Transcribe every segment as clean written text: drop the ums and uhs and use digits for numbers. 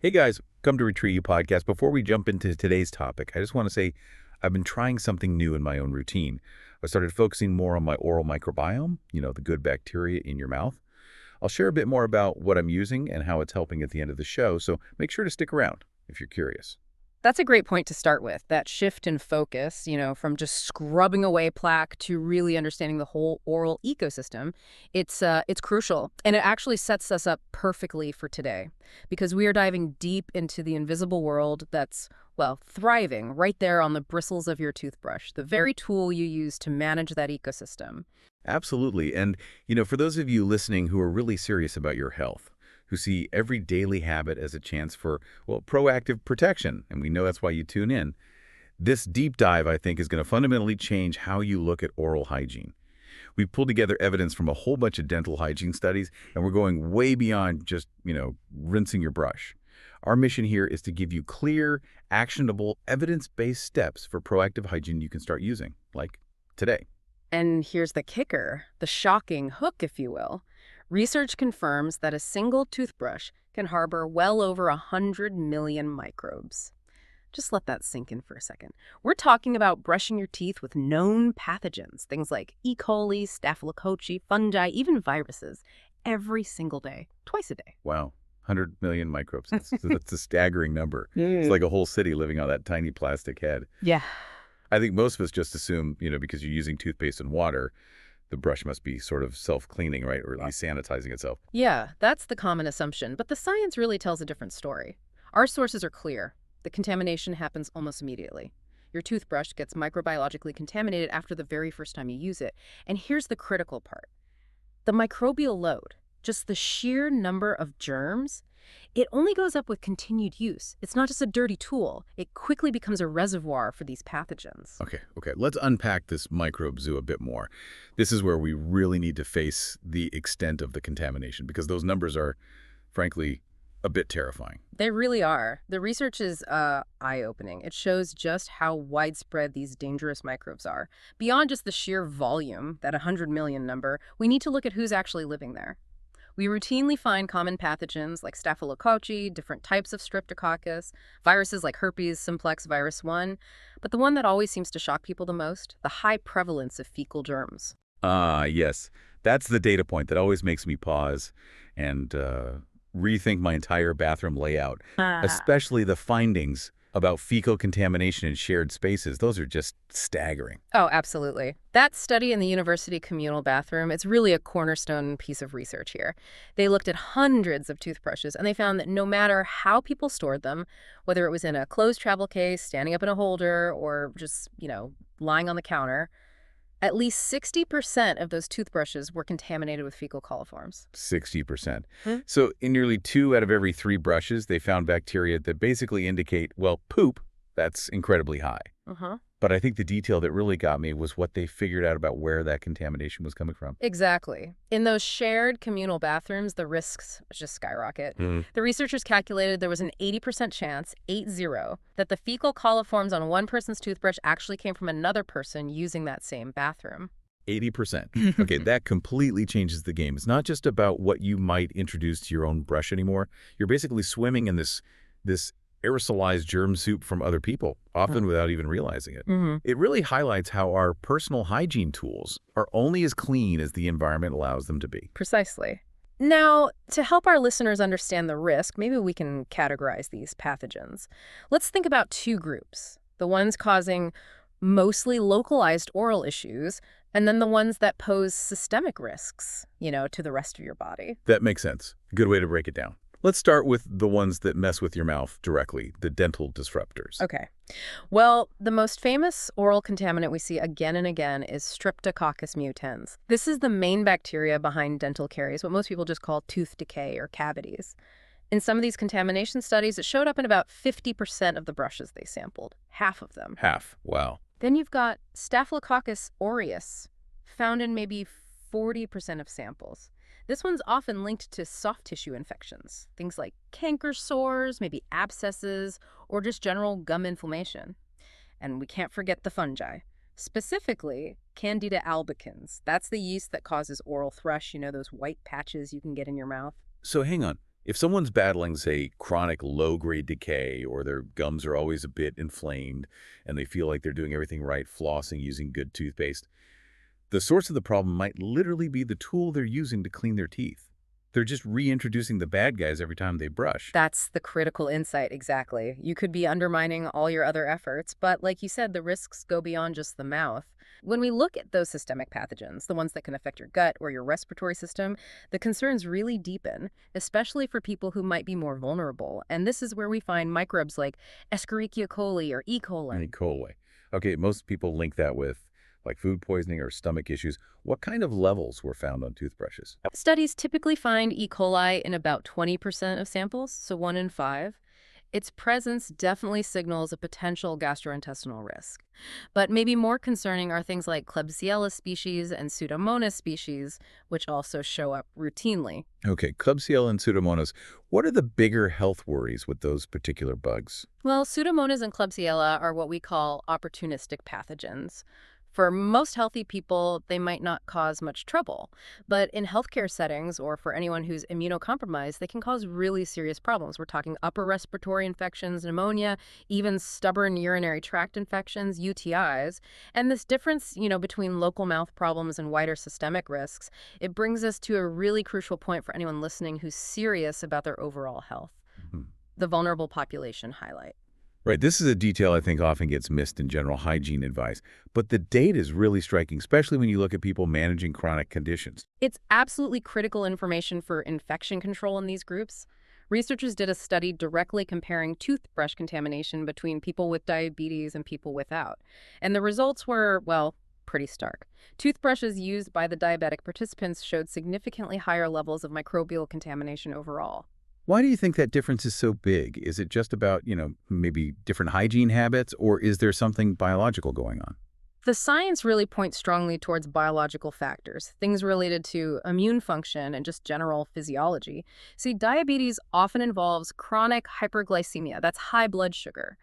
Hey guys, come to Retrieve You podcast. Before we jump into today's topic, I just want to say I've been trying something new in my own routine. I started focusing more on my oral microbiome, the good bacteria in your mouth. I'll share a bit more about what I'm using and how it's helping at the end of the show, so make sure to stick around if you're curious. That's a great point to start with, that shift in focus, from just scrubbing away plaque to really understanding the whole oral ecosystem. It's crucial, and it actually sets us up perfectly for today because we are diving deep into the invisible world that's, well, thriving right there on the bristles of your toothbrush, the very tool you use to manage that ecosystem. Absolutely. And, for those of you listening who are really serious about your health, who see every daily habit as a chance for, well, proactive protection, and we know that's why you tune in, this deep dive, I think, is going to fundamentally change how you look at oral hygiene. We've pulled together evidence from a whole bunch of dental hygiene studies, and we're going way beyond just, rinsing your brush. Our mission here is to give you clear, actionable, evidence-based steps for proactive hygiene you can start using, like today. And here's the kicker, the shocking hook, if you will. Research confirms that a single toothbrush can harbor well over 100 million microbes. Just let that sink in for a second. We're talking about brushing your teeth with known pathogens, things like E. coli, staphylococcus, fungi, even viruses, every single day, twice a day. Wow, 100 million microbes. That's a staggering number. It's like a whole city living on that tiny plastic head. Yeah. I think most of us just assume, because you're using toothpaste and water, the brush must be sort of self-cleaning, right? Or at least sanitizing itself. Yeah, that's the common assumption, but the science really tells a different story. Our sources are clear. The contamination happens almost immediately. Your toothbrush gets microbiologically contaminated after the very first time you use it. And here's the critical part. The microbial load, just the sheer number of germs, it only goes up with continued use. It's not just a dirty tool. It quickly becomes a reservoir for these pathogens. Okay. Let's unpack this microbe zoo a bit more. This is where we really need to face the extent of the contamination because those numbers are, frankly, a bit terrifying. They really are. The research is eye-opening. It shows just how widespread these dangerous microbes are. Beyond just the sheer volume, that 100 million number, we need to look at who's actually living there. We routinely find common pathogens like staphylococcus, different types of streptococcus, viruses like herpes simplex virus 1, but the one that always seems to shock people the most, the high prevalence of fecal germs. Yes. That's the data point that always makes me pause and rethink my entire bathroom layout, especially the findings about fecal contamination in shared spaces. Those are just staggering. Oh, absolutely. That study in the university communal bathroom, it's really a cornerstone piece of research here. They looked at hundreds of toothbrushes, and they found that no matter how people stored them, whether it was in a closed travel case, standing up in a holder, or just, lying on the counter, at least 60% of those toothbrushes were contaminated with fecal coliforms. 60%. So in nearly 2 out of every 3 brushes, they found bacteria that basically indicate, well, poop. That's incredibly high. But I think the detail that really got me was what they figured out about where that contamination was coming from. Exactly. In those shared communal bathrooms, the risks just skyrocket. The researchers calculated there was an 80% chance, 80, that the fecal coliforms on one person's toothbrush actually came from another person using that same bathroom. 80%. Okay, that completely changes the game. It's not just about what you might introduce to your own brush anymore. You're basically swimming in this aerosolized germ soup from other people, often without even realizing it. It really highlights how our personal hygiene tools are only as clean as the environment allows them to be. Precisely. Now, to help our listeners understand the risk, maybe we can categorize these pathogens. Let's think about 2 groups. The ones causing mostly localized oral issues, and then the ones that pose systemic risks, to the rest of your body. That makes sense. Good way to break it down. Let's start with the ones that mess with your mouth directly, the dental disruptors. Okay. Well, the most famous oral contaminant we see again and again is Streptococcus mutans. This is the main bacteria behind dental caries, what most people just call tooth decay or cavities. In some of these contamination studies, it showed up in about 50% of the brushes they sampled, half of them. Half. Wow. Then you've got Staphylococcus aureus, found in maybe 40% of samples. This one's often linked to soft tissue infections, things like canker sores, maybe abscesses, or just general gum inflammation. And we can't forget the fungi. Specifically, Candida albicans. That's the yeast that causes oral thrush, those white patches you can get in your mouth. So hang on. If someone's battling, say, chronic low-grade decay, or their gums are always a bit inflamed, and they feel like they're doing everything right, flossing, using good toothpaste, the source of the problem might literally be the tool they're using to clean their teeth. They're just reintroducing the bad guys every time they brush. That's the critical insight, exactly. You could be undermining all your other efforts, but like you said, the risks go beyond just the mouth. When we look at those systemic pathogens, the ones that can affect your gut or your respiratory system, the concerns really deepen, especially for people who might be more vulnerable. And this is where we find microbes like Escherichia coli or E. E. coli. coli. Okay, most people link that with like food poisoning or stomach issues. What kind of levels were found on toothbrushes? Studies typically find E. coli in about 20% of samples, so 1 in 5. Its presence definitely signals a potential gastrointestinal risk. But maybe more concerning are things like Klebsiella species and Pseudomonas species, which also show up routinely. Okay, Klebsiella and Pseudomonas. What are the bigger health worries with those particular bugs? Well, Pseudomonas and Klebsiella are what we call opportunistic pathogens. For most healthy people, they might not cause much trouble. But in healthcare settings or for anyone who's immunocompromised, they can cause really serious problems. We're talking upper respiratory infections, pneumonia, even stubborn urinary tract infections, UTIs. And this difference, between local mouth problems and wider systemic risks, it brings us to a really crucial point for anyone listening who's serious about their overall health. Mhm. The vulnerable population highlight. Right, this is a detail I think often gets missed in general hygiene advice, but the data is really striking, especially when you look at people managing chronic conditions. It's absolutely critical information for infection control in these groups. Researchers did a study directly comparing toothbrush contamination between people with diabetes and people without. And the results were, well, pretty stark. Toothbrushes used by the diabetic participants showed significantly higher levels of microbial contamination overall. Why do you think that difference is so big? Is it just about, maybe different hygiene habits, or is there something biological going on? The science really points strongly towards biological factors, things related to immune function and just general physiology. See, diabetes often involves chronic hyperglycemia, that's high blood sugar.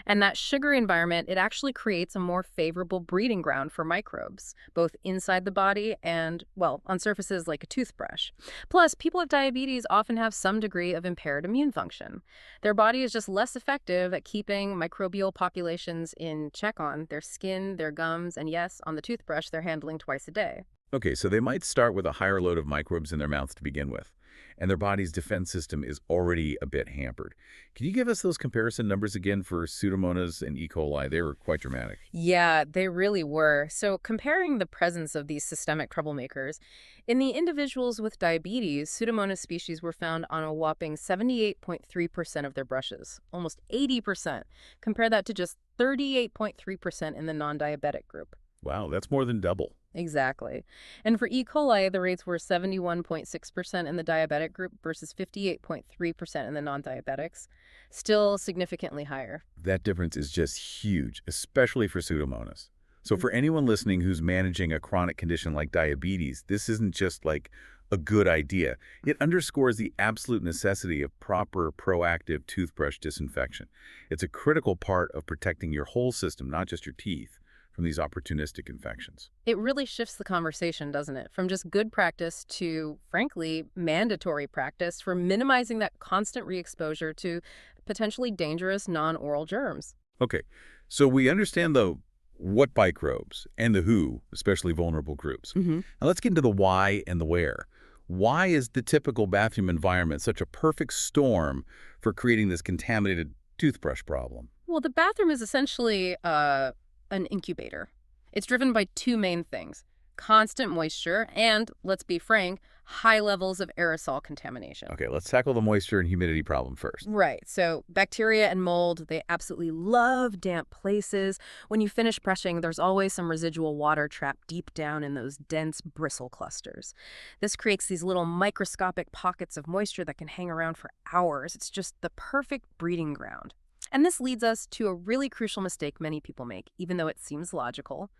And that sugary environment, it actually creates a more favorable breeding ground for microbes, both inside the body and, well, on surfaces like a toothbrush. Plus, people with diabetes often have some degree of impaired immune function. Their body is just less effective at keeping microbial populations in check on their skin, their gums, and yes, on the toothbrush they're handling twice a day. Okay, so they might start with a higher load of microbes in their mouths to begin with, and their body's defense system is already a bit hampered. Can you give us those comparison numbers again for Pseudomonas and E. coli? They were quite dramatic. Yeah, they really were. So comparing the presence of these systemic troublemakers, in the individuals with diabetes, Pseudomonas species were found on a whopping 78.3% of their brushes, almost 80%. Compare that to just 38.3% in the non-diabetic group. Wow, that's more than double. Exactly. And for E. coli, the rates were 71.6% in the diabetic group versus 58.3% in the non-diabetics. Still significantly higher. That difference is just huge, especially for Pseudomonas. So for anyone listening who's managing a chronic condition like diabetes, this isn't just like a good idea. It underscores the absolute necessity of proper proactive toothbrush disinfection. It's a critical part of protecting your whole system, not just your teeth, from these opportunistic infections. It really shifts the conversation, doesn't it? From just good practice to, frankly, mandatory practice for minimizing that constant re-exposure to potentially dangerous non-oral germs. Okay, so we understand, though, what microbes and the who, especially vulnerable groups. Mm-hmm. Now let's get into the why and the where. Why is the typical bathroom environment such a perfect storm for creating this contaminated toothbrush problem? Well, the bathroom is essentially an incubator. It's driven by two main things: constant moisture and, let's be frank, high levels of aerosol contamination. Okay, let's tackle the moisture and humidity problem first. Right. So bacteria and mold, they absolutely love damp places. When you finish brushing, there's always some residual water trapped deep down in those dense bristle clusters. This creates these little microscopic pockets of moisture that can hang around for hours. It's just the perfect breeding ground. And this leads us to a really crucial mistake many people make, even though it seems logical: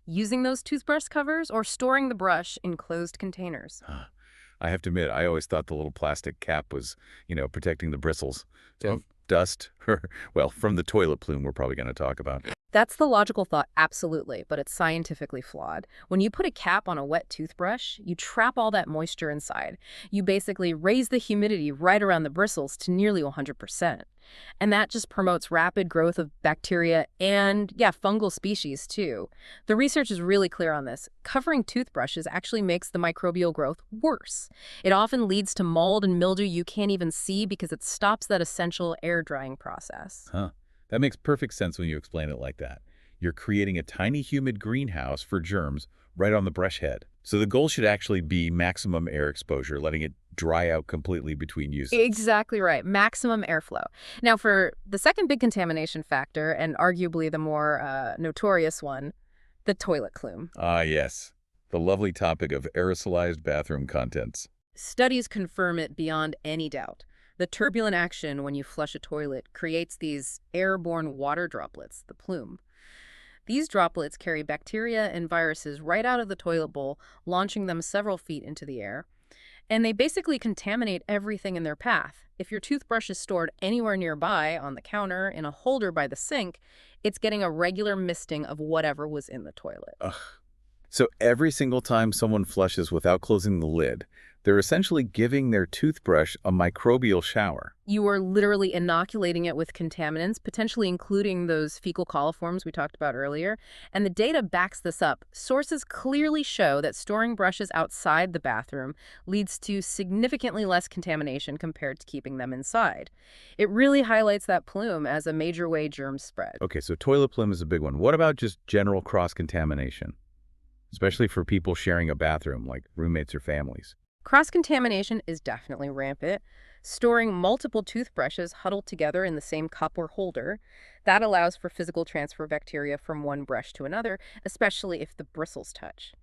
using those toothbrush covers or storing the brush in closed containers. I have to admit, I always thought the little plastic cap was, protecting the bristles. Just dust, or, well, from the toilet plume we're probably going to talk about. That's the logical thought, absolutely, but it's scientifically flawed. When you put a cap on a wet toothbrush, you trap all that moisture inside. You basically raise the humidity right around the bristles to nearly 100%. And that just promotes rapid growth of bacteria and, yeah, fungal species too. The research is really clear on this. Covering toothbrushes actually makes the microbial growth worse. It often leads to mold and mildew you can't even see because it stops that essential air drying process. Huh. That makes perfect sense when you explain it like that. You're creating a tiny humid greenhouse for germs right on the brush head. So the goal should actually be maximum air exposure, letting it dry out completely between uses. Exactly right. Maximum airflow. Now, for the second big contamination factor, and arguably the more notorious one, the toilet plume. Ah, yes. The lovely topic of aerosolized bathroom contents. Studies confirm it beyond any doubt. The turbulent action when you flush a toilet creates these airborne water droplets, the plume. These droplets carry bacteria and viruses right out of the toilet bowl, launching them several feet into the air. And they basically contaminate everything in their path. If your toothbrush is stored anywhere nearby, on the counter, in a holder by the sink, it's getting a regular misting of whatever was in the toilet. Ugh. So every single time someone flushes without closing the lid, they're essentially giving their toothbrush a microbial shower. You are literally inoculating it with contaminants, potentially including those fecal coliforms we talked about earlier. And the data backs this up. Sources clearly show that storing brushes outside the bathroom leads to significantly less contamination compared to keeping them inside. It really highlights that plume as a major way germs spread. Okay, so toilet plume is a big one. What about just general cross-contamination? Especially for people sharing a bathroom, like roommates or families. Cross-contamination is definitely rampant. Storing multiple toothbrushes huddled together in the same cup or holder, that allows for physical transfer of bacteria from one brush to another, especially if the bristles touch.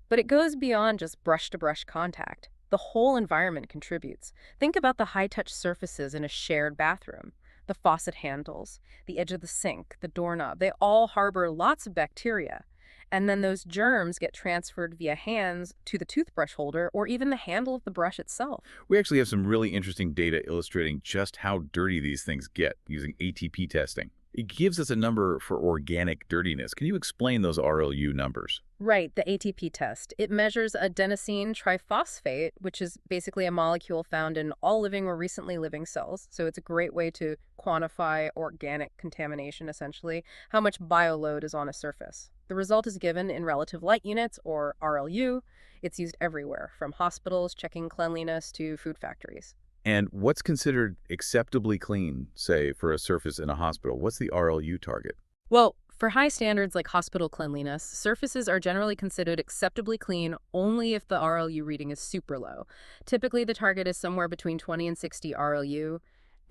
But it goes beyond just brush-to-brush contact. The whole environment contributes. Think about the high-touch surfaces in a shared bathroom. The faucet handles, the edge of the sink, the doorknob, they all harbor lots of bacteria. And then those germs get transferred via hands to the toothbrush holder or even the handle of the brush itself. We actually have some really interesting data illustrating just how dirty these things get using ATP testing. It gives us a number for organic dirtiness. Can you explain those RLU numbers? Right, the ATP test. It measures adenosine triphosphate, which is basically a molecule found in all living or recently living cells. So it's a great way to quantify organic contamination, essentially, how much bioload is on a surface. The result is given in relative light units, or RLU. It's used everywhere, from hospitals checking cleanliness to food factories. And what's considered acceptably clean, say, for a surface in a hospital? What's the RLU target? Well, for high standards like hospital cleanliness, surfaces are generally considered acceptably clean only if the RLU reading is super low. Typically, the target is somewhere between 20 and 60 RLU.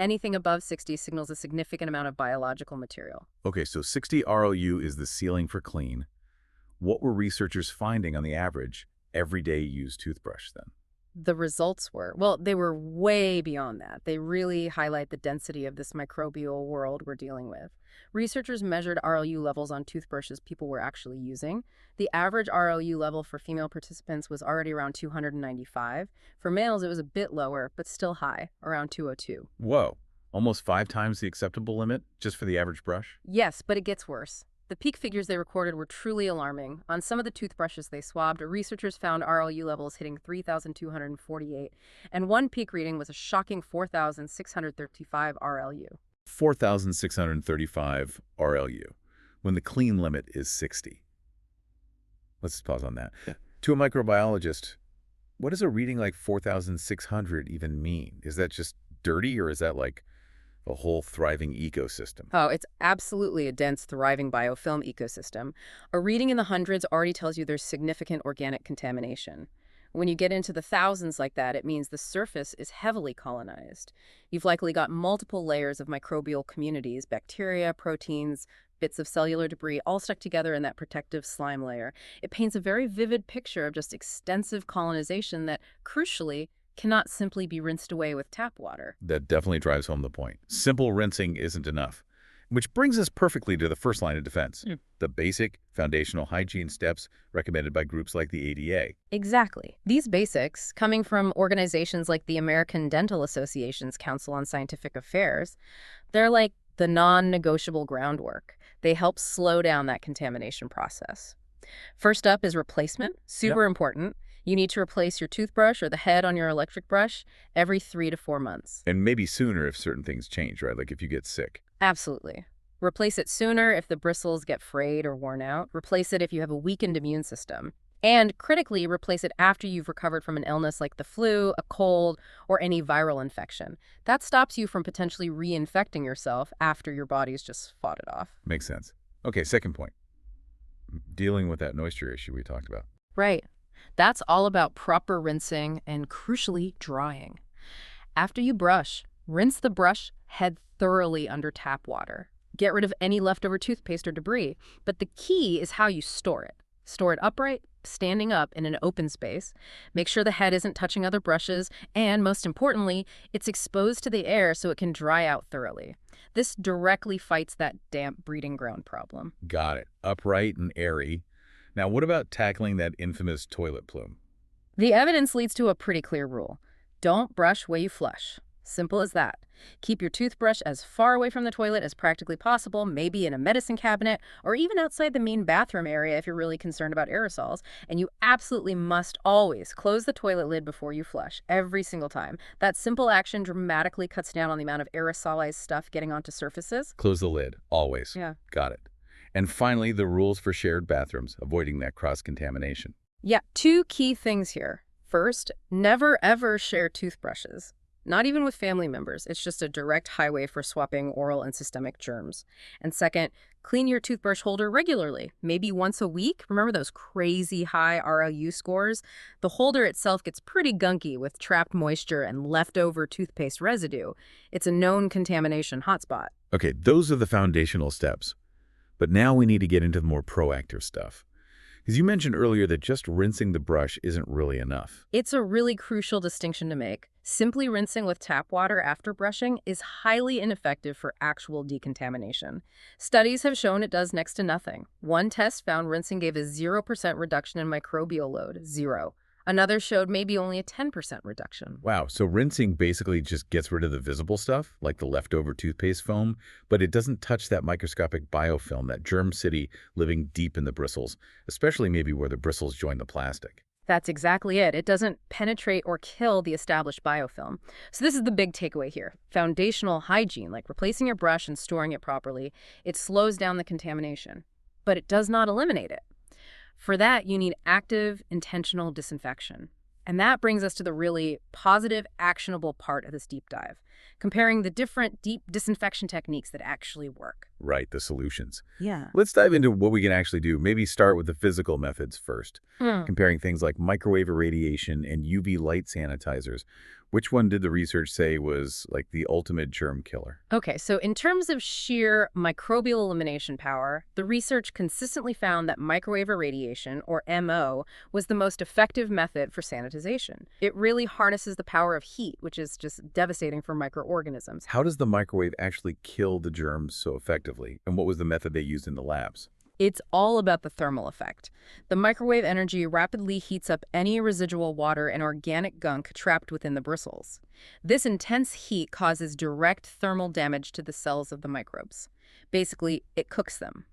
Anything above 60 signals a significant amount of biological material. Okay, so 60 RLU is the ceiling for clean. What were researchers finding on the average everyday used toothbrush then? The results were, well, they were way beyond that. They really highlight the density of this microbial world we're dealing with. Researchers measured RLU levels on toothbrushes people were actually using. The average RLU level for female participants was already around 295. For males, it was a bit lower, but still high, around 202. Whoa, almost 5 times the acceptable limit just for the average brush? Yes, but it gets worse. The peak figures they recorded were truly alarming. On some of the toothbrushes they swabbed, researchers found RLU levels hitting 3,248, and one peak reading was a shocking 4,635 RLU. 4,635 RLU, when the clean limit is 60. Let's pause on that. Yeah. To a microbiologist, what does a reading like 4,600 even mean? Is that just dirty, or is that like a whole thriving ecosystem? Oh, it's absolutely a dense, thriving biofilm ecosystem. A reading in the hundreds already tells you there's significant organic contamination. When you get into the thousands like that, it means the surface is heavily colonized. You've likely got multiple layers of microbial communities, bacteria, proteins, bits of cellular debris, all stuck together in that protective slime layer. It paints a very vivid picture of just extensive colonization that, crucially, cannot simply be rinsed away with tap water. That definitely drives home the point. Simple rinsing isn't enough. Which brings us perfectly to the first line of defense, Mm. the basic foundational hygiene steps recommended by groups like the ADA. Exactly. These basics, coming from organizations like the American Dental Association's Council on Scientific Affairs, they're like the non-negotiable groundwork. They help slow down that contamination process. First up is replacement, Yep. super important. You need to replace your toothbrush or the head on your electric brush every 3 to 4 months. And maybe sooner if certain things change, right? Like if you get sick. Absolutely. Replace it sooner if the bristles get frayed or worn out. Replace it if you have a weakened immune system. And critically, replace it after you've recovered from an illness like the flu, a cold, or any viral infection. That stops you from potentially reinfecting yourself after your body's just fought it off. Makes sense. Okay, second point. Dealing with that moisture issue we talked about. Right. That's all about proper rinsing and, crucially, drying. After you brush, rinse the brush head thoroughly under tap water. Get rid of any leftover toothpaste or debris. But the key is how you store it. Store it upright, standing up in an open space. Make sure the head isn't touching other brushes. And most importantly, it's exposed to the air so it can dry out thoroughly. This directly fights that damp breeding ground problem. Got it. Upright and airy. Now, what about tackling that infamous toilet plume? The evidence leads to a pretty clear rule. Don't brush where you flush. Simple as that. Keep your toothbrush as far away from the toilet as practically possible, maybe in a medicine cabinet or even outside the main bathroom area if you're really concerned about aerosols. And you absolutely must always close the toilet lid before you flush, every single time. That simple action dramatically cuts down on the amount of aerosolized stuff getting onto surfaces. Close the lid, always. Yeah. Got it. And finally, the rules for shared bathrooms, avoiding that cross-contamination. Yeah, two key things here. First, never ever share toothbrushes. Not even with family members. It's just a direct highway for swapping oral and systemic germs. And second, clean your toothbrush holder regularly, maybe once a week. Remember those crazy high RLU scores? The holder itself gets pretty gunky with trapped moisture and leftover toothpaste residue. It's a known contamination hotspot. Okay, those are the foundational steps. But now we need to get into the more proactive stuff. Because you mentioned earlier that just rinsing the brush isn't really enough. It's a really crucial distinction to make. Simply rinsing with tap water after brushing is highly ineffective for actual decontamination. Studies have shown it does next to nothing. One test found rinsing gave a 0% reduction in microbial load, 0. Another showed maybe only a 10% reduction. Wow, so rinsing basically just gets rid of the visible stuff, like the leftover toothpaste foam, but it doesn't touch that microscopic biofilm, that germ city living deep in the bristles, especially maybe where the bristles join the plastic. That's exactly it. It doesn't penetrate or kill the established biofilm. So this is the big takeaway here. Foundational hygiene, like replacing your brush and storing it properly, it slows down the contamination, but it does not eliminate it. For that, you need active, intentional disinfection. And that brings us to the really positive, actionable part of this deep dive, comparing the different deep disinfection techniques that actually work. Right, the solutions. Yeah. Let's dive into what we can actually do. Maybe start with the physical methods first, comparing things like microwave irradiation and UV light sanitizers. Which one did the research say was like the ultimate germ killer? Okay, so in terms of sheer microbial elimination power, the research consistently found that microwave irradiation, or MO, was the most effective method for sanitization. It really harnesses the power of heat, which is just devastating for microorganisms. How does the microwave actually kill the germs so effectively? And what was the method they used in the labs? It's all about the thermal effect. The microwave energy rapidly heats up any residual water and organic gunk trapped within the bristles. This intense heat causes direct thermal damage to the cells of the microbes. Basically, it cooks them.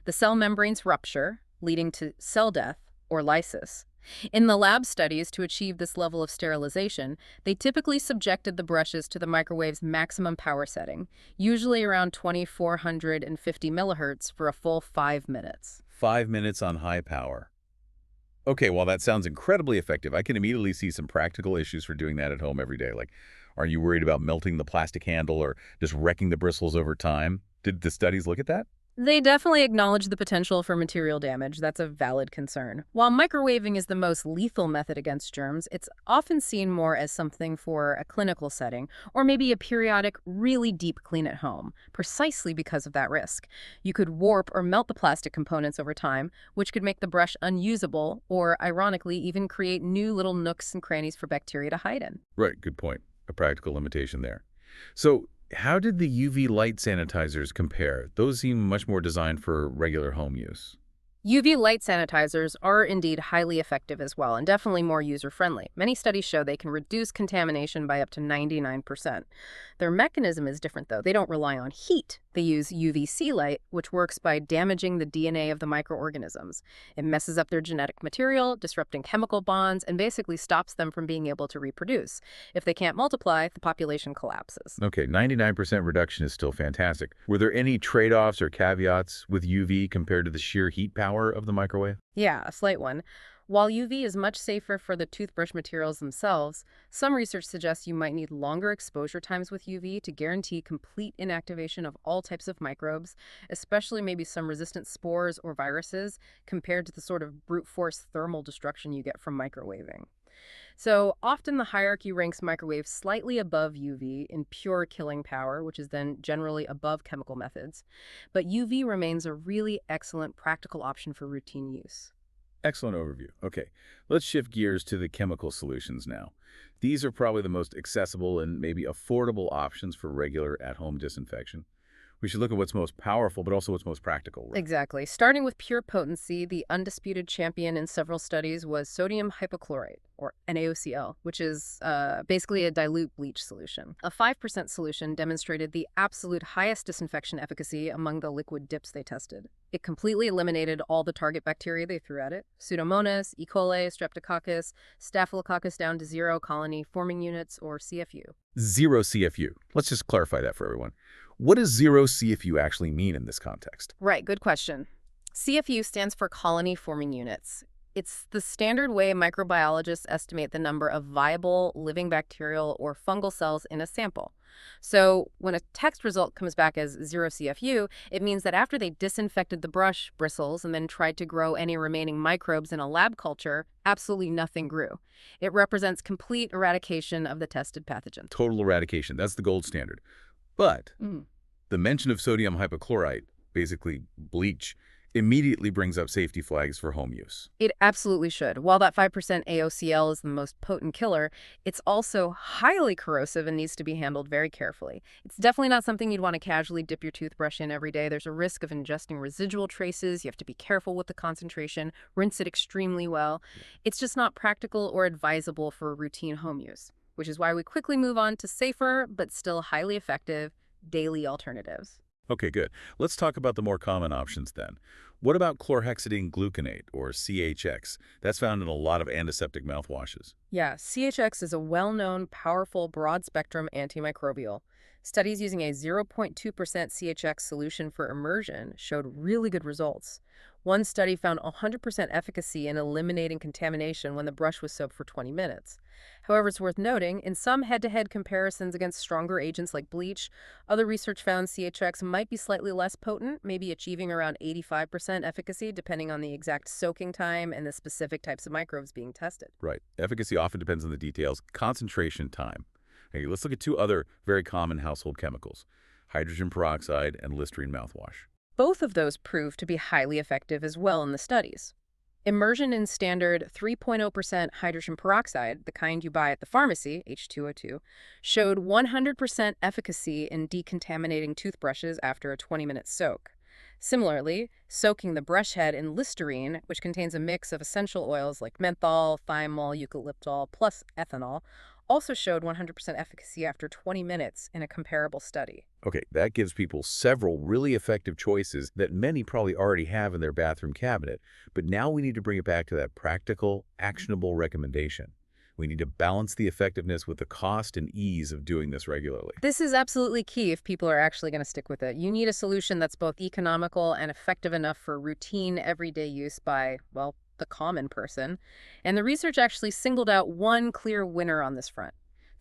The cell membranes rupture, leading to cell death or lysis. In the lab studies, to achieve this level of sterilization, they typically subjected the brushes to the microwave's maximum power setting, usually around 2450 millihertz for a full 5 minutes. 5 minutes on high power. Okay, well, that sounds incredibly effective. I can immediately see some practical issues for doing that at home every day. Like, are you worried about melting the plastic handle or just wrecking the bristles over time? Did the studies look at that? They definitely acknowledge the potential for material damage. That's a valid concern. While microwaving is the most lethal method against germs, it's often seen more as something for a clinical setting or maybe a periodic, really deep clean at home, precisely because of that risk. You could warp or melt the plastic components over time, which could make the brush unusable or, ironically, even create new little nooks and crannies for bacteria to hide in. Right, good point. A practical limitation there. So, How did the UV light sanitizers compare? Those seem much more designed for regular home use. UV light sanitizers are indeed highly effective as well and definitely more user-friendly. Many studies show they can reduce contamination by up to 99%. Their mechanism is different, though. They don't rely on heat. They use UVC light, which works by damaging the DNA of the microorganisms. It messes up their genetic material, disrupting chemical bonds, and basically stops them from being able to reproduce. If they can't multiply, the population collapses. Okay, 99% reduction is still fantastic. Were there any trade-offs or caveats with UV compared to the sheer heat power of the microwave? Yeah, a slight one. While UV is much safer for the toothbrush materials themselves, some research suggests you might need longer exposure times with UV to guarantee complete inactivation of all types of microbes, especially maybe some resistant spores or viruses, compared to the sort of brute force thermal destruction you get from microwaving. So often the hierarchy ranks microwaves slightly above UV in pure killing power, which is then generally above chemical methods. But UV remains a really excellent practical option for routine use. Excellent overview. Okay, let's shift gears to the chemical solutions now. These are probably the most accessible and maybe affordable options for regular at-home disinfection. We should look at what's most powerful, but also what's most practical, right? Exactly. Starting with pure potency, the undisputed champion in several studies was sodium hypochlorite, or NaOCl, which is basically a dilute bleach solution. A 5% solution demonstrated the absolute highest disinfection efficacy among the liquid dips they tested. It completely eliminated all the target bacteria they threw at it: Pseudomonas, E. coli, Streptococcus, Staphylococcus down to 0 colony forming units, or CFU. Zero CFU. Let's just clarify that for everyone. What does zero CFU actually mean in this context? Right, good question. CFU stands for colony forming units. It's the standard way microbiologists estimate the number of viable living bacterial or fungal cells in a sample. So when a test result comes back as 0 CFU, it means that after they disinfected the brush bristles and then tried to grow any remaining microbes in a lab culture, absolutely nothing grew. It represents complete eradication of the tested pathogen. Total eradication. That's the gold standard. But the mention of sodium hypochlorite, basically bleach, immediately brings up safety flags for home use. It absolutely should. While that 5% AOCL is the most potent killer, it's also highly corrosive and needs to be handled very carefully. It's definitely not something you'd want to casually dip your toothbrush in every day. There's a risk of ingesting residual traces. You have to be careful with the concentration, rinse it extremely well. It's just not practical or advisable for routine home use, which is why we quickly move on to safer but still highly effective daily alternatives. Okay, good. Let's talk about the more common options then. What about chlorhexidine gluconate, or CHX? That's found in a lot of antiseptic mouthwashes. Yeah, CHX is a well-known, powerful, broad-spectrum antimicrobial. Studies using a 0.2% CHX solution for immersion showed really good results. One study found 100% efficacy in eliminating contamination when the brush was soaked for 20 minutes. However, it's worth noting, in some head-to-head comparisons against stronger agents like bleach, other research found CHX might be slightly less potent, maybe achieving around 85% efficacy, depending on the exact soaking time and the specific types of microbes being tested. Right. Efficacy often depends on the details. Concentration time. Okay, let's look at two other very common household chemicals: hydrogen peroxide and Listerine mouthwash. Both of those proved to be highly effective as well in the studies. Immersion in standard 3.0% hydrogen peroxide, the kind you buy at the pharmacy, H2O2, showed 100% efficacy in decontaminating toothbrushes after a 20-minute soak. Similarly, soaking the brush head in Listerine, which contains a mix of essential oils like menthol, thymol, eucalyptol, plus ethanol, also showed 100% efficacy after 20 minutes in a comparable study. Okay, that gives people several really effective choices that many probably already have in their bathroom cabinet. But now we need to bring it back to that practical, actionable recommendation. We need to balance the effectiveness with the cost and ease of doing this regularly. This is absolutely key if people are actually going to stick with it. You need a solution that's both economical and effective enough for routine, everyday use by, well, the common person. And the research actually singled out one clear winner on this front.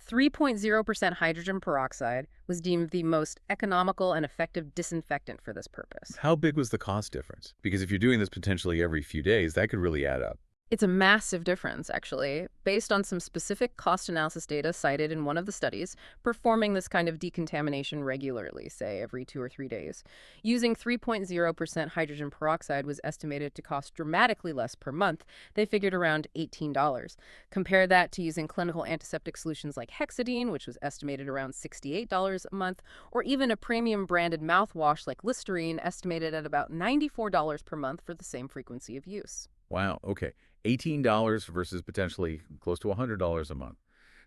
3.0% hydrogen peroxide was deemed the most economical and effective disinfectant for this purpose. How big was the cost difference? Because if you're doing this potentially every few days, that could really add up. It's a massive difference, actually. Based on some specific cost analysis data cited in one of the studies, performing this kind of decontamination regularly, say every 2 or 3 days, using 3.0% hydrogen peroxide was estimated to cost dramatically less per month. They figured around $18. Compare that to using clinical antiseptic solutions like hexadine, which was estimated around $68 a month, or even a premium branded mouthwash like Listerine, estimated at about $94 per month for the same frequency of use. Wow, okay. $18 versus potentially close to $100 a month.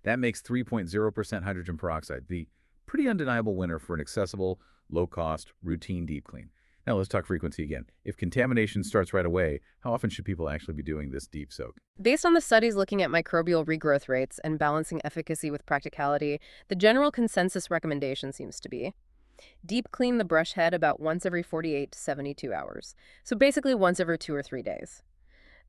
That makes 3.0% hydrogen peroxide the pretty undeniable winner for an accessible, low-cost, routine deep clean. Now let's talk frequency again. If contamination starts right away, how often should people actually be doing this deep soak? Based on the studies looking at microbial regrowth rates and balancing efficacy with practicality, the general consensus recommendation seems to be deep clean the brush head about once every 48 to 72 hours. So basically once every 2 or 3 days.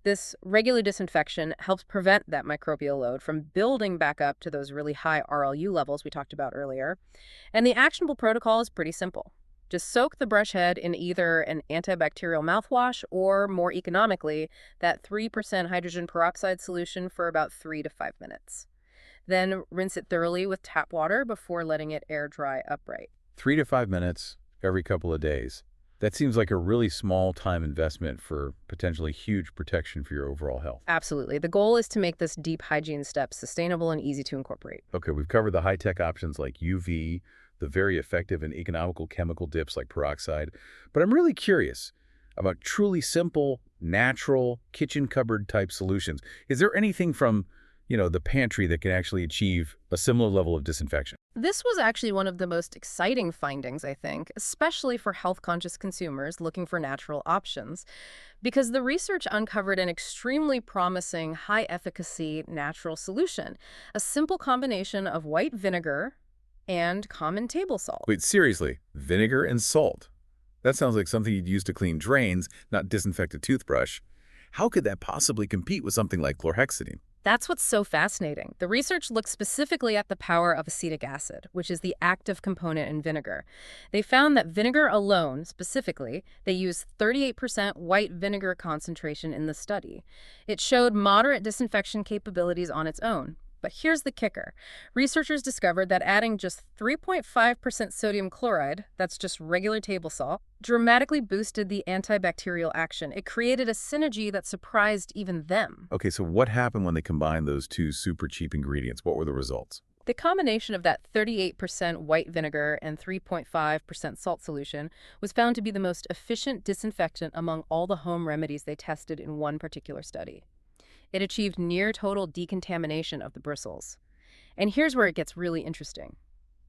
This regular disinfection helps prevent that microbial load from building back up to those really high RLU levels we talked about earlier. And the actionable protocol is pretty simple. Just soak the brush head in either an antibacterial mouthwash or, more economically, that 3% hydrogen peroxide solution for about 3 to 5 minutes. Then rinse it thoroughly with tap water before letting it air dry upright. 3 to 5 minutes every couple of days. That seems like a really small time investment for potentially huge protection for your overall health. Absolutely. The goal is to make this deep hygiene step sustainable and easy to incorporate. Okay, we've covered the high-tech options like UV, the very effective and economical chemical dips like peroxide, but I'm really curious about truly simple, natural, kitchen cupboard type solutions. Is there anything from, the pantry that can actually achieve a similar level of disinfection? This was actually one of the most exciting findings, I think, especially for health-conscious consumers looking for natural options, because the research uncovered an extremely promising, high-efficacy natural solution, a simple combination of white vinegar and common table salt. Wait, seriously, vinegar and salt? That sounds like something you'd use to clean drains, not disinfect a toothbrush. How could that possibly compete with something like chlorhexidine? That's what's so fascinating. The research looked specifically at the power of acetic acid, which is the active component in vinegar. They found that vinegar alone, specifically, they used 38% white vinegar concentration in the study. It showed moderate disinfection capabilities on its own. But here's the kicker. Researchers discovered that adding just 3.5% sodium chloride, that's just regular table salt, dramatically boosted the antibacterial action. It created a synergy that surprised even them. Okay, so what happened when they combined those two super cheap ingredients? What were the results? The combination of that 38% white vinegar and 3.5% salt solution was found to be the most efficient disinfectant among all the home remedies they tested in one particular study. It achieved near total decontamination of the bristles. And here's where it gets really interesting.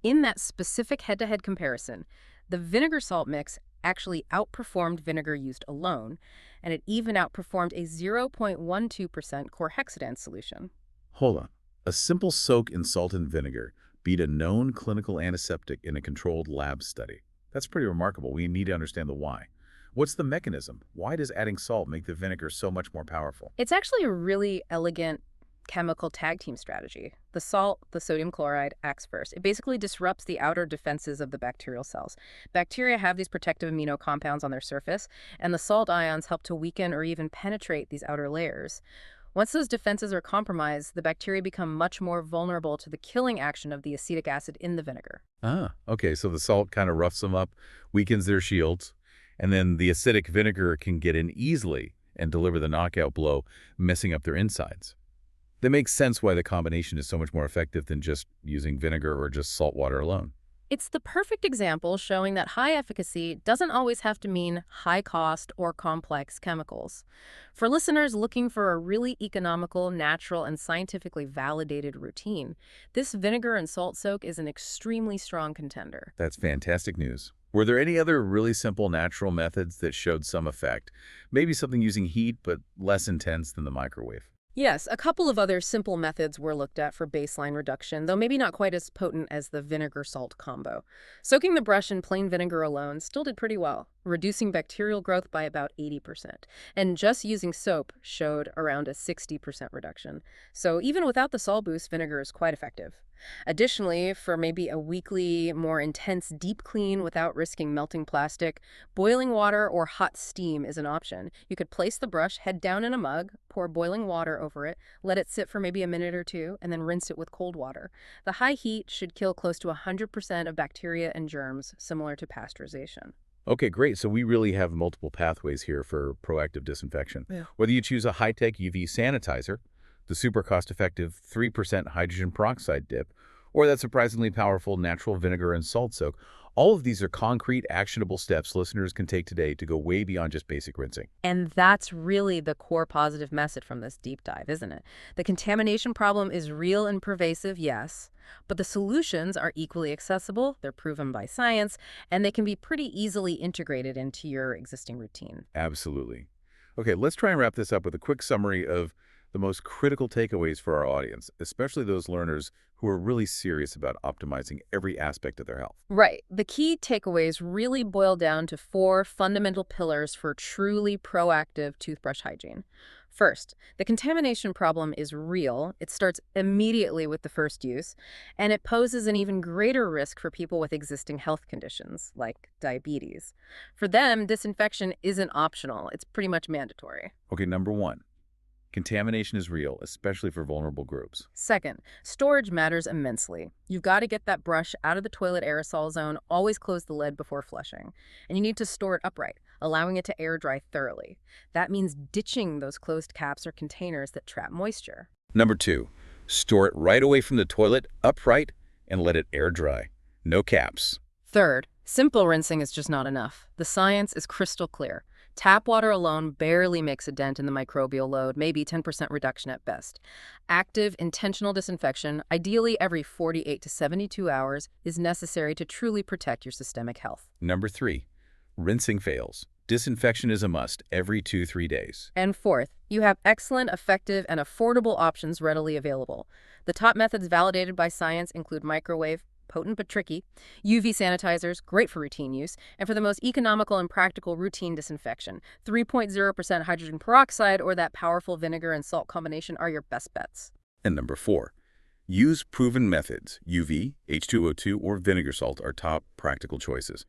In that specific head-to-head comparison, the vinegar-salt mix actually outperformed vinegar used alone, and it even outperformed a 0.12% chlorhexidine solution. Hold on. A simple soak in salt and vinegar beat a known clinical antiseptic in a controlled lab study. That's pretty remarkable. We need to understand the why. What's the mechanism? Why does adding salt make the vinegar so much more powerful? It's actually a really elegant chemical tag team strategy. The salt, the sodium chloride, acts first. It basically disrupts the outer defenses of the bacterial cells. Bacteria have these protective amino compounds on their surface, and the salt ions help to weaken or even penetrate these outer layers. Once those defenses are compromised, the bacteria become much more vulnerable to the killing action of the acetic acid in the vinegar. Ah, okay, so the salt kind of roughs them up, weakens their shields, and then the acidic vinegar can get in easily and deliver the knockout blow, messing up their insides. That makes sense why the combination is so much more effective than just using vinegar or just salt water alone. It's the perfect example showing that high efficacy doesn't always have to mean high cost or complex chemicals. For listeners looking for a really economical, natural, and scientifically validated routine, this vinegar and salt soak is an extremely strong contender. That's fantastic news. Were there any other really simple natural methods that showed some effect? Maybe something using heat, but less intense than the microwave. Yes, a couple of other simple methods were looked at for baseline reduction, though maybe not quite as potent as the vinegar-salt combo. Soaking the brush in plain vinegar alone still did pretty well, reducing bacterial growth by about 80%. And just using soap showed around a 60% reduction. So even without the salt boost, vinegar is quite effective. Additionally, for maybe a weekly, more intense deep clean without risking melting plastic, boiling water or hot steam is an option. You could place the brush head down in a mug, pour boiling water over it, let it sit for maybe a minute or two, and then rinse it with cold water. The high heat should kill close to 100% of bacteria and germs, similar to pasteurization. Okay, great. So we really have multiple pathways here for proactive disinfection. Yeah. Whether you choose a high-tech UV sanitizer, the super cost-effective 3% hydrogen peroxide dip, or that surprisingly powerful natural vinegar and salt soak, all of these are concrete, actionable steps listeners can take today to go way beyond just basic rinsing. And that's really the core positive message from this deep dive, isn't it? The contamination problem is real and pervasive, yes, but the solutions are equally accessible, they're proven by science, and they can be pretty easily integrated into your existing routine. Absolutely. Okay, let's try and wrap this up with a quick summary of the most critical takeaways for our audience, especially those learners who are really serious about optimizing every aspect of their health. Right. The key takeaways really boil down to four fundamental pillars for truly proactive toothbrush hygiene. First, the contamination problem is real. It starts immediately with the first use, and it poses an even greater risk for people with existing health conditions, like diabetes. For them, disinfection isn't optional. It's pretty much mandatory. Okay, number one, contamination is real, especially for vulnerable groups. Second, storage matters immensely. You've got to get that brush out of the toilet aerosol zone, always close the lid before flushing. And you need to store it upright, allowing it to air dry thoroughly. That means ditching those closed caps or containers that trap moisture. Number two, store it right away from the toilet, upright, and let it air dry. No caps. Third, simple rinsing is just not enough. The science is crystal clear. Tap water alone barely makes a dent in the microbial load, maybe 10% reduction at best. Active, intentional disinfection, ideally every 48 to 72 hours, is necessary to truly protect your systemic health. Number three, rinsing fails. Disinfection is a must every 2-3 days. And fourth, you have excellent, effective, and affordable options readily available. The top methods validated by science include microwave, potent but tricky, UV sanitizers, great for routine use, and for the most economical and practical routine disinfection, 3.0% hydrogen peroxide or that powerful vinegar and salt combination are your best bets. And number four, use proven methods. UV, H2O2, or vinegar salt are top practical choices.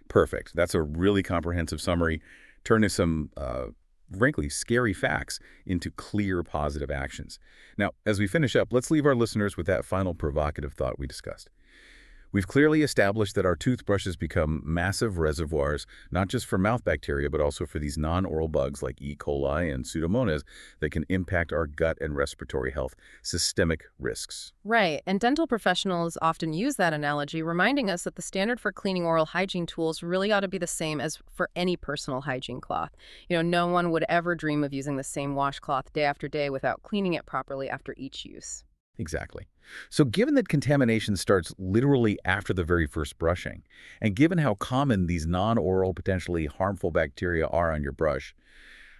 Perfect. That's a really comprehensive summary, turning some, frankly, scary facts into clear positive actions. Now, as we finish up, let's leave our listeners with that final provocative thought we discussed. We've clearly established that our toothbrushes become massive reservoirs, not just for mouth bacteria, but also for these non-oral bugs like E. coli and Pseudomonas that can impact our gut and respiratory health, systemic risks. Right, and dental professionals often use that analogy, reminding us that the standard for cleaning oral hygiene tools really ought to be the same as for any personal hygiene cloth. No one would ever dream of using the same washcloth day after day without cleaning it properly after each use. Exactly. So given that contamination starts literally after the very first brushing, and given how common these non-oral, potentially harmful bacteria are on your brush,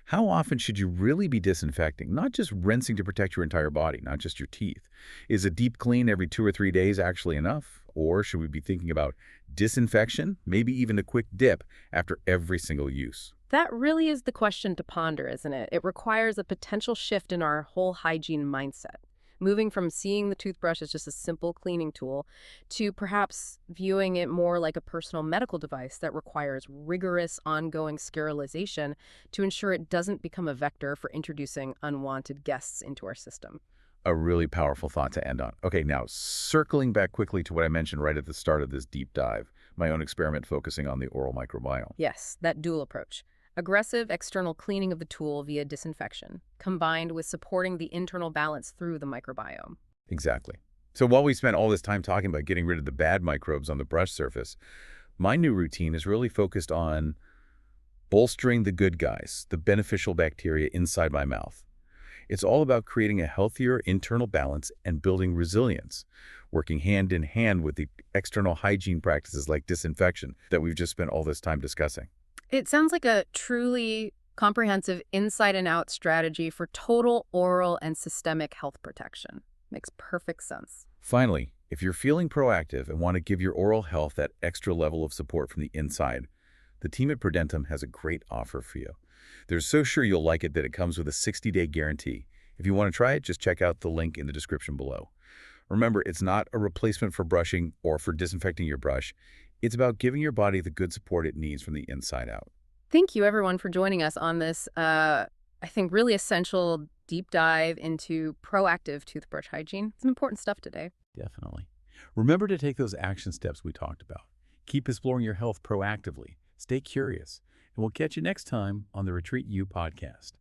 how often should you really be disinfecting? Not just rinsing to protect your entire body, not just your teeth. Is a deep clean every 2 or 3 days actually enough? Or should we be thinking about disinfection, maybe even a quick dip after every single use? That really is the question to ponder, isn't it? It requires a potential shift in our whole hygiene mindset. Moving from seeing the toothbrush as just a simple cleaning tool to perhaps viewing it more like a personal medical device that requires rigorous ongoing sterilization to ensure it doesn't become a vector for introducing unwanted guests into our system. A really powerful thought to end on. Okay, now circling back quickly to what I mentioned right at the start of this deep dive, my own experiment focusing on the oral microbiome. Yes, that dual approach. Aggressive external cleaning of the tool via disinfection, combined with supporting the internal balance through the microbiome. Exactly. So while we spent all this time talking about getting rid of the bad microbes on the brush surface, my new routine is really focused on bolstering the good guys, the beneficial bacteria inside my mouth. It's all about creating a healthier internal balance and building resilience, working hand in hand with the external hygiene practices like disinfection that we've just spent all this time discussing. It sounds like a truly comprehensive inside and out strategy for total oral and systemic health protection. Makes perfect sense. Finally, if you're feeling proactive and want to give your oral health that extra level of support from the inside, the team at Prodentim has a great offer for you. They're so sure you'll like it that it comes with a 60-day guarantee. If you want to try it, just check out the link in the description below. Remember, it's not a replacement for brushing or for disinfecting your brush. It's about giving your body the good support it needs from the inside out. Thank you, everyone, for joining us on this, I think, really essential deep dive into proactive toothbrush hygiene. Some important stuff today. Definitely. Remember to take those action steps we talked about. Keep exploring your health proactively. Stay curious. And we'll catch you next time on the Retreat You podcast.